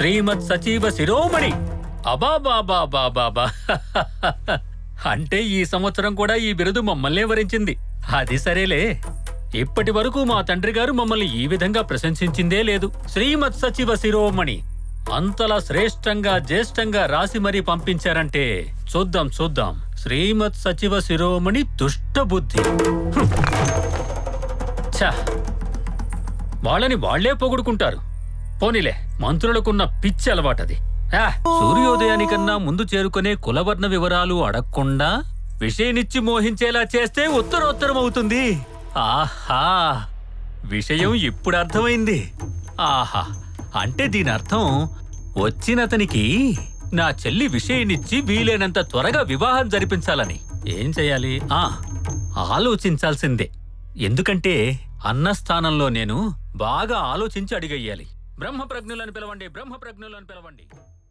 శ్రీమత్ సచివ శిరోమణి. అబాబాబాబాబాబా. అంటే ఈ సంవత్సరం కూడా ఈ బిరుదు మమ్మల్నే వరించింది. అది సరేలే, ఇప్పటి వరకు మా తండ్రి గారు మమ్మల్ని ఈ విధంగా ప్రశంసించిందే లేదు. శ్రీమత్ సచివ శిరోమణి అంతలా శ్రేష్టంగా జ్యేష్టంగా రాసి మరీ పంపించారంటే చూద్దాం చూద్దాం. శ్రీమత్ సచివ శిరోమణి దుష్టబుద్ధి. ఛ, వాళ్ళని వాళ్లే పొగుడుకుంటారు. పోనీలే, మంత్రులకున్న పిచ్చి అలవాటది. సూర్యోదయానికన్నా ముందు చేరుకునే కులవర్ణ వివరాలు అడగకుండా విషయనిచ్చి మోహించేలా చేస్తే ఉత్తరోత్తరమవుతుంది. ఆహా, విషయం ఇప్పుడు అర్థమైంది. ఆహా, అంటే దీనర్థం వచ్చినతనికి నా చెల్లి విషయనిచ్చి వీలైనంత త్వరగా వివాహం జరిపించాలని. ఏం చెయ్యాలి? ఆలోచించాల్సిందే. ఎందుకంటే అన్న స్థానంలో నేను బాగా ఆలోచించి అడిగెయ్యాలి. బ్రహ్మప్రజ్ఞులను పిలవండి, బ్రహ్మప్రజ్ఞులను పిలవండి.